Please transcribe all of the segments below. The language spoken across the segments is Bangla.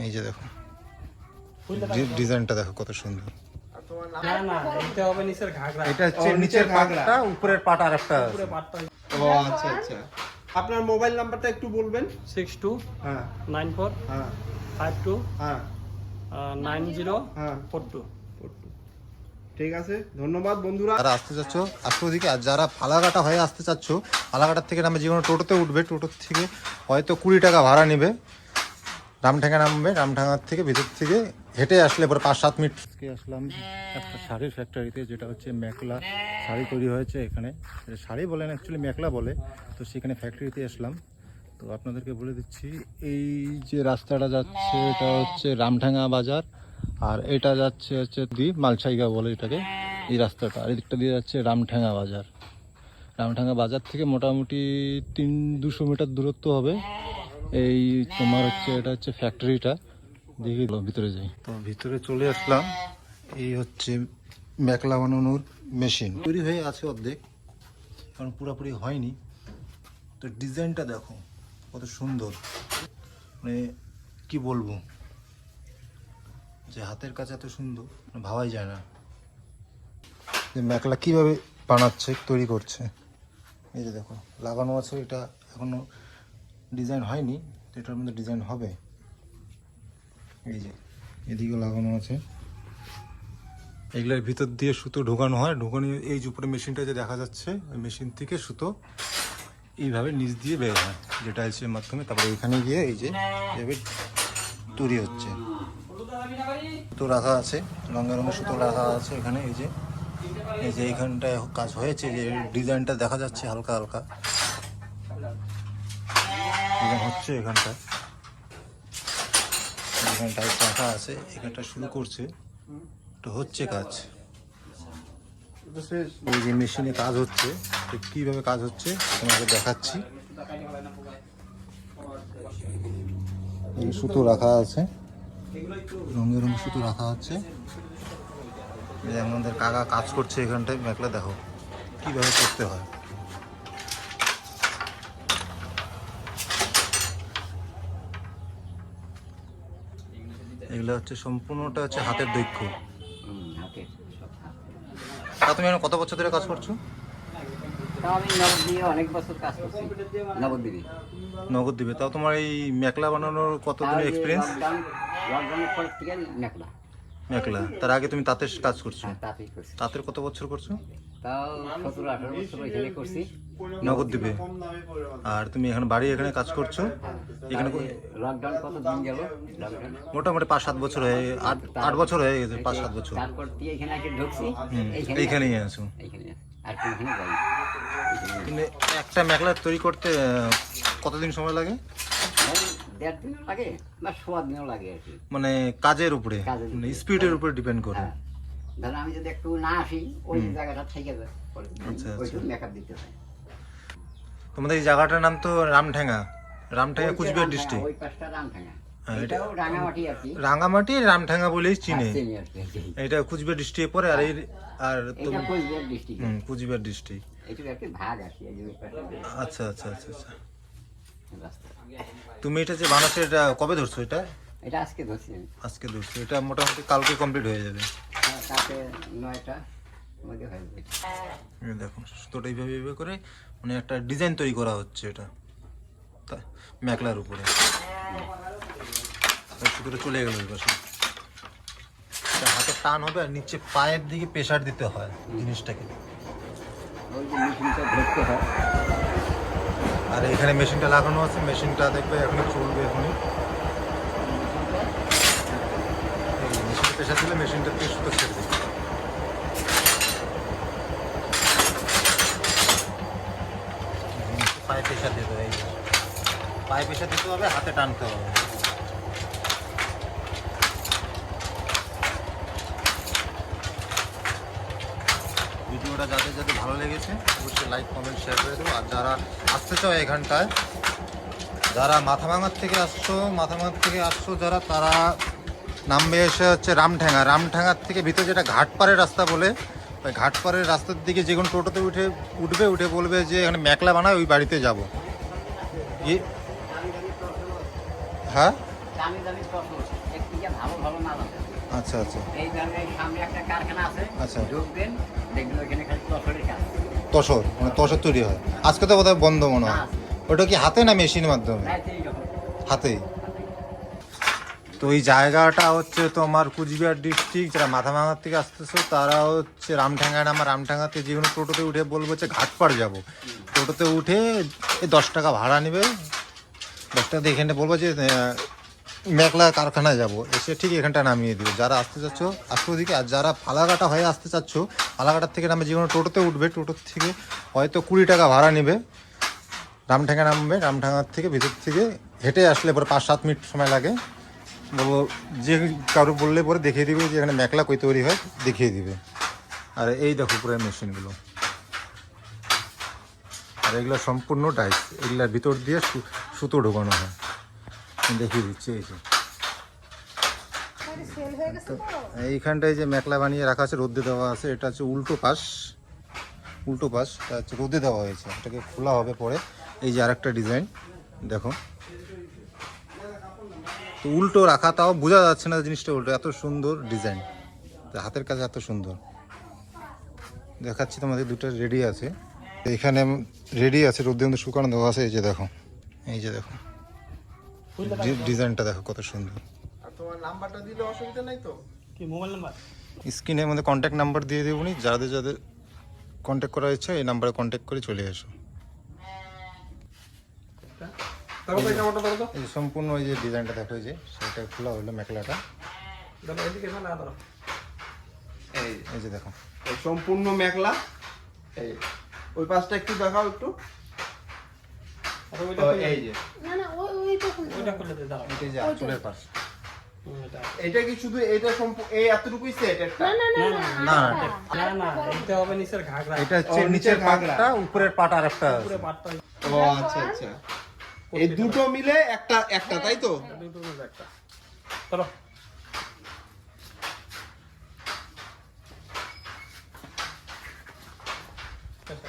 এই যে দেখো ডিজাইনটা দেখো কত সুন্দর। এটা হচ্ছে নিচের পাটটা, উপরের পাট আর একটা। ও আচ্ছা আচ্ছা। আপনার মোবাইল নাম্বারটা একটু বলবেন। 62 হ্যাঁ 94 হ্যাঁ 52 হ্যাঁ 90 হ্যাঁ 42। ঠিক আছে, ধন্যবাদ বন্ধুরা। যারা আসতে চাচ্ছ আসতে ওদিকে, আর যারা ফালাকাটা হয়ে আসতে চাচ্ছ, ফালাকাটার থেকে নামে যে কোনো টোটোতে উঠবে, টোটোর থেকে হয়তো 20 টাকা ভাড়া নেবে। রামঠাঙ্গা নামবে, রামঠাঙ্গার থেকে ভিতর থেকে হেঁটে আসলে পরে 5-7 মিনিট আসলাম একটা শাড়ির ফ্যাক্টরিতে, যেটা হচ্ছে মেখলা শাড়ি তৈরি হয়েছে এখানে। শাড়ি বলে না, অ্যাকচুয়ালি মেখলা বলে। তো সেখানে ফ্যাক্টরিতে আসলাম। তো আপনাদেরকে বলে দিচ্ছি, এই যে রাস্তাটা যাচ্ছে এটা হচ্ছে রামঠাঙ্গা বাজার, আর এটা যাচ্ছে মালসাইগা বলে এটাকে, এই রাস্তাটা। আর এদিকটা দিয়ে যাচ্ছে রামঠাঙ্গা বাজার। রামঠাঙ্গা বাজার থেকে মোটামুটি 200 মিটার দূরত্ব হবে। এই তোমার হচ্ছে এটা হচ্ছে ফ্যাক্টরিটা। দেখি ভিতরে যাই। তো ভিতরে চলে আসলাম। এই হচ্ছে মেখলা বানানোর মেশিন তৈরি হয়ে আছে অর্ধেক, কারণ পুরোপুরি হয়নি। তো ডিজাইনটা দেখো কত সুন্দর, মানে কি বলবো, যে হাতের কাছে এত সুন্দর ভাবাই যায় না। যে মেখলা কীভাবে বানাচ্ছে, তৈরি করছে। এই যে দেখো লাগানো আছে, এটা এখনো ডিজাইন হয়নি, তো এটার মধ্যে ডিজাইন হবে। এই যে এদিকে লাগানো আছে, এগুলোর ভিতর দিয়ে সুতো ঢোকানো হয়। ঢোকানো এই যে উপরে মেশিনটা যে দেখা যাচ্ছে, ওই মেশিন থেকে সুতো এইভাবে নিচ দিয়ে বের হয়, যেটা আছে মাধ্যমে। তারপরে এখানে গিয়ে এই যে এভাবে তৈরি হচ্ছে। সুতো রাখা আছে, রঙের সুতো রাখা আছে এখানে। এই যে এইখানটায় কাজ হয়েছে, যে ডিজাইনটা দেখা যাচ্ছে হালকা হালকা হচ্ছে এখানটায় রাখা আছে। এখানটা শুরু করছে, তো হচ্ছে কাজ। এই যে মেশিনে কাজ হচ্ছে, তো কিভাবে কাজ হচ্ছে তোমাকে দেখাচ্ছি। এই সুতো রাখা আছে, রঙের সুতো রাখা আছে। আমাদের কাকা কাজ করছে এখানটায় মেখলা, দেখো কিভাবে করতে হয়। এগুলো হচ্ছে সম্পূর্ণটা হচ্ছে হাতের দৈর্ঘ্য। তা তুমি এখন কত বছর ধরে কাজ করছো? আমি নবদ্বীপে অনেক বছর কাজ করছি। নগদ দিবে। তাও তোমার এই মেখলা বানানোর কতদিনের এক্সপিরিয়েন্স? লকডাউনের পর থেকে মেখলা। তার আগে তুমি তাঁতের কাজ করছো? তাঁতেই করছি। তাঁতের কত বছর করছো? তাও 17-18 বছর ওইখানে করছি নগদ্বীপে। আর তুমি এখন বাড়ি এখানে কাজ করছো এখানে? লকডাউন কতদিন গেল? মোটামুটি 5-7 বছর হয়ে, 8 বছর হয়ে গেছে, 5-7 বছর। তারপর দিয়ে এখানে আগে ঢুকছি, এইখানেই আছো। এইখানে আর কোনখানে যাই। তুমি একটা মেখলা তৈরি করতে কতদিন সময় লাগে? 1.5 দিন লাগে বা 1.25 দিনও লাগে আর কি। মানে কাজের উপরে, মানে স্পিডের উপরে ডিপেন্ড করে। ধরো আমি যদি একটু না আসি, ওই জায়গাটা থেকে যায়, আচ্ছা আচ্ছা। মেকআপ দিতে হয়। তোমাদের এই জায়গাটার নাম তো রামঠাঙ্গা। রামঠাঙ্গা কুচবিহার ডিস্ট্রিক্ট। ওই পাশটা রামঠাঙ্গা, হ্যাঁ, এটাও রাঙামাটি আর কি। রাঙামাটি রামঠাঙ্গা বলেই চিনে। চিনি আর কি। এটা কুচবিহার ডিস্ট্রিক্টে পড়ে। আর এই আর এটা কোচবিহার ডিস্ট্রিক্ট। কুচবিহার ডিস্ট্রিক্ট। এটা একটা ভাগ আছে এই যে ওই পাশটা আচ্ছা আচ্ছা আচ্ছা আচ্ছা। রাস্তা। তুমি এটা যে বানাচ্ছো, এটা কবে ধরছো? এটা এটা আজকে ধরছি আমি। আজকে ধরছো, এটা মোটামুটি কালকে কমপ্লিট হয়ে যাবে। কাছে 9টা মধ্যে হয়ে যাবে। এই দেখো সুতোটা এইভাবে এইভাবে করে মানে একটা ডিজাইন তৈরি করা হচ্ছে এটা মেখলার উপরে। সুতোটা চলে গেল ওই পাশে। হাতে টান হবে আর নিচে পায়ের দিকে প্রেসার দিতে হয় জিনিসটাকে। ওই যে মেশিনটা ধরতে হয়। আর এখানে মেশিনটা লাগানো আছে, মেশিনটা দেখবে এখনই চলবে। এখনই মেশিনটা প্রেসার দিলে মেশিনটা থেকে সুতো ছেড়ে দেবে। পায়ে প্রেসার দিতে হবে, পায়ে প্রেসার দিতে হবে, হাতে টানতে হবে। ভিডিওটা যাদের যাদের ভালো লেগেছে অবশ্যই লাইক কমেন্ট শেয়ার করে দেবো। আর যারা আসতে চাও এখানটায়, যারা মাথাভাঙার থেকে আসছো যারা, তারা নামবে এসে হচ্ছে রামঠাঙ্গা। রামঠাঙ্গার থেকে ভিতরে যেটা ঘাটপাড়ের রাস্তা বলে, ওই ঘাটপাড়ের রাস্তার দিকে যে কোনো টোটোতে উঠে বলবে যে এখানে মেখলা বানায়, ওই বাড়িতে যাবো। হ্যাঁ দামি দামি তসর একটু ভালো ভালো মাল আছে। আচ্ছা আচ্ছা এই ধরনের সামনে একটা কারখানা আছে, আচ্ছা। ঢুকবেন দেখবেন ওইখানে খালি তসরের কাজ। তসর মানে তসর তৈরি হয় আজকে তো বোধহয় বন্ধ মনে হয়। ওটা কি হাতে না মেশিনের মাধ্যমে? রাইতে যখন হাতেই। তো এই জায়গাটা হচ্ছে তোমার কুচবিহার ডিস্ট্রিক্ট, যারা মাথাভাঙার থেকে আসতেছো তারা হচ্ছে রামঠাঙ্গায় নামা, রামঠাঙ্গাতে যে কোনো টোটোতে উঠে বলবো হচ্ছে ঘাটপাড় যাবো, টোটোতে উঠে এই 10 টাকা ভাড়া নেবে, 10 টাকা দিয়ে এখানে বলবো যে মেঘলা কারখানায় যাব, এসে ঠিক এখানটা নামিয়ে দিবে। যারা আসতে চাচ্ছ আসতে ওদিকে, আর যারা ফালাকাটা হয়ে আসতে চাচ্ছ ফালাকাটার থেকে নামে যে কোনো টোটোতে উঠবে, টোটোর থেকে হয়তো 20 টাকা ভাড়া নেবে, রামঠাঙ্গা নামবে, রামঠাঙ্গার থেকে ভিতর থেকে হেঁটে আসলে পরে 5-7 মিনিট সময় লাগে। বলবো যে কারো বললে পরে দেখিয়ে দিবে যে এখানে মেঘলা কই তৈরি হয়, দেখিয়ে দিবে। আর এই দেখো পুরো মেশিনগুলো, আর এগুলো সম্পূর্ণ ডাইস, এগুলোর ভিতর দিয়ে সুতো ঢোকানো হয়, দেখিয়ে দিচ্ছি। এই যে তো এইখানটায় যে মেঘলা বানিয়ে রাখা আছে, রোদে দেওয়া আছে, এটা হচ্ছে উল্টো পাশ, এটা হচ্ছে রোদে দেওয়া হয়েছে, এটাকে খোলা হবে পরে। এই যে আরেকটা ডিজাইন দেখো, তো উল্টো রাখা, তাও বোঝা যাচ্ছে না জিনিসটা উল্টো, এত সুন্দর ডিজাইন, হাতের কাছে এত সুন্দর। দেখাচ্ছি তোমাদের, দুটো রেডি আছে এখানে, রেডি আছে রোদ্রের মধ্যে শুকানো দেওয়া আছে। এই যে দেখো, এই যে দেখো ডিজাইনটা দেখো কত সুন্দর। আর তোমার নাম্বারটা দিলে অসুবিধা নাই তো? কি মোবাইল নাম্বার? স্ক্রিনের মধ্যে কন্ট্যাক্ট নাম্বার দিয়ে দেবো, যাদের যাদের কন্ট্যাক্ট করা ইচ্ছা এই নাম্বারে কন্ট্যাক্ট করে চলে এসো। তারপর এই জামাটা ধরো তো। এই যে সম্পূর্ণ ওই যে ডিজাইনটা দেখো, এই যে সেটা খোলা হলো মেখলাটা, দাদা এদিকে না দাদা। এই এই যে দেখো এই সম্পূর্ণ মেঘলা। এই ওই পাশটা একটু দেখাও একটু। আর ওইটা ও, খুলে- এই যে না না ওইটা ওইটা খুলে দে দাও। এটা যে আঁচলের পাশ। এটা এটা কি শুধু এটা এই এতটুকুই সেট একটা? না না না না না না এটা হবে নিচের ঘাগরা। এটা হচ্ছে ও, নিচের নিচের পাটটা, পাগড়া। উপরের পাট আর একটা পুরো পাটটা ও আচ্ছা আচ্ছা, এই দুটো মিলে একটা একটা তাই তো? দুটো মিলে একটা। চলো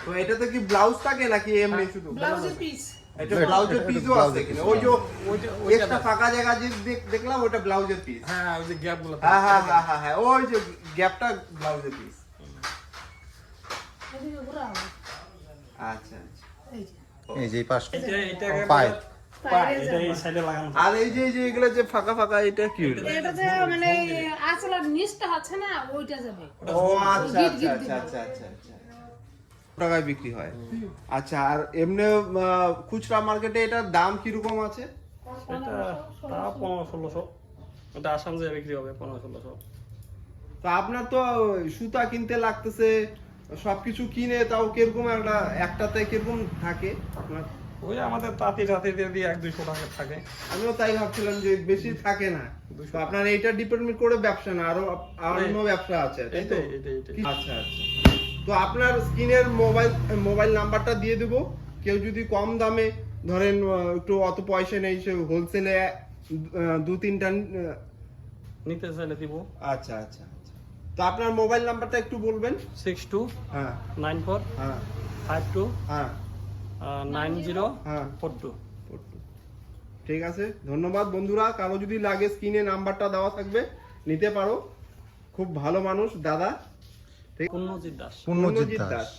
তো এটাতে কি ব্লাউজ থাকে নাকি এমনি শুধু? ব্লাউজের পিস এটা ব্লাউজের পিসও আছে কিনা? ওই যে একটা ফাঁকা জায়গা যে দেখলাম ওটা ব্লাউজের পিস। হ্যাঁ ওই যে গ্যাপ গুলো হ্যাঁ হ্যাঁ হ্যাঁ হ্যাঁ হ্যাঁ, ওই যে গ্যাপটা ব্লাউজের পিস। এদিকে ঘোরা হবে আচ্ছা আচ্ছা। এই যে এই যে এই পাশটা এটাকে পাইপ। এটা এই সাইডে লাগানো। আর এই যে এগুলো যে ফাঁকা ফাঁকা এটা কি হলো? এটাতে মানে আসলে নিচটা আছে না, ওইটা যাবে। ও আচ্ছা আচ্ছা আচ্ছা আচ্ছা আচ্ছা আচ্ছা, টাকায় বিক্রি হয়। আচ্ছা, আর এমনি খুচরা মার্কেটে এটার দাম কিরকম আছে? এটা তা 1500-1600। এটা আসাম যে বিক্রি হবে 1500-1600। তো আপনার তো সুতা কিনতে লাগতেছে, সবকিছু কিনে তাও কিরকম একটাতে কিরকম থাকে আপনার? ওই আমাদের তাঁতি দিয়ে 1-200 টাকা থাকে। আমিও তাই ভাবছিলাম যে বেশি থাকে না। তো আপনার এইটা ডিপেন্ড করে ব্যবসা না, আরো অন্য ব্যবসা আছে তাই তো? এটাই। আচ্ছা আচ্ছা। তো আপনার স্ক্রিনের মোবাইল নাম্বারটা দিয়ে দেবো, কেউ যদি কম দামে ধরেন একটু অত পয়সা নেই, সে হোলসেলে 2-3টা নিতে চাইলে দিব। আচ্ছা আচ্ছা আচ্ছা। তো আপনার মোবাইল নাম্বারটা একটু বলবেন। 629452 হ্যাঁ হ্যাঁ হ্যাঁ 9042। হ্যাঁ। ঠিক আছে, ধন্যবাদ বন্ধুরা। কারো যদি লাগে স্ক্রিনে নাম্বারটা দেওয়া থাকবে, নিতে পারো। খুব ভালো মানুষ দাদা, পূর্ণজিৎ দাস। পূর্ণজিৎ পূর্ণজিৎ দাস। দাস।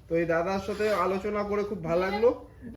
তো এই দাদার সাথে আলোচনা করে খুব ভালো লাগলো।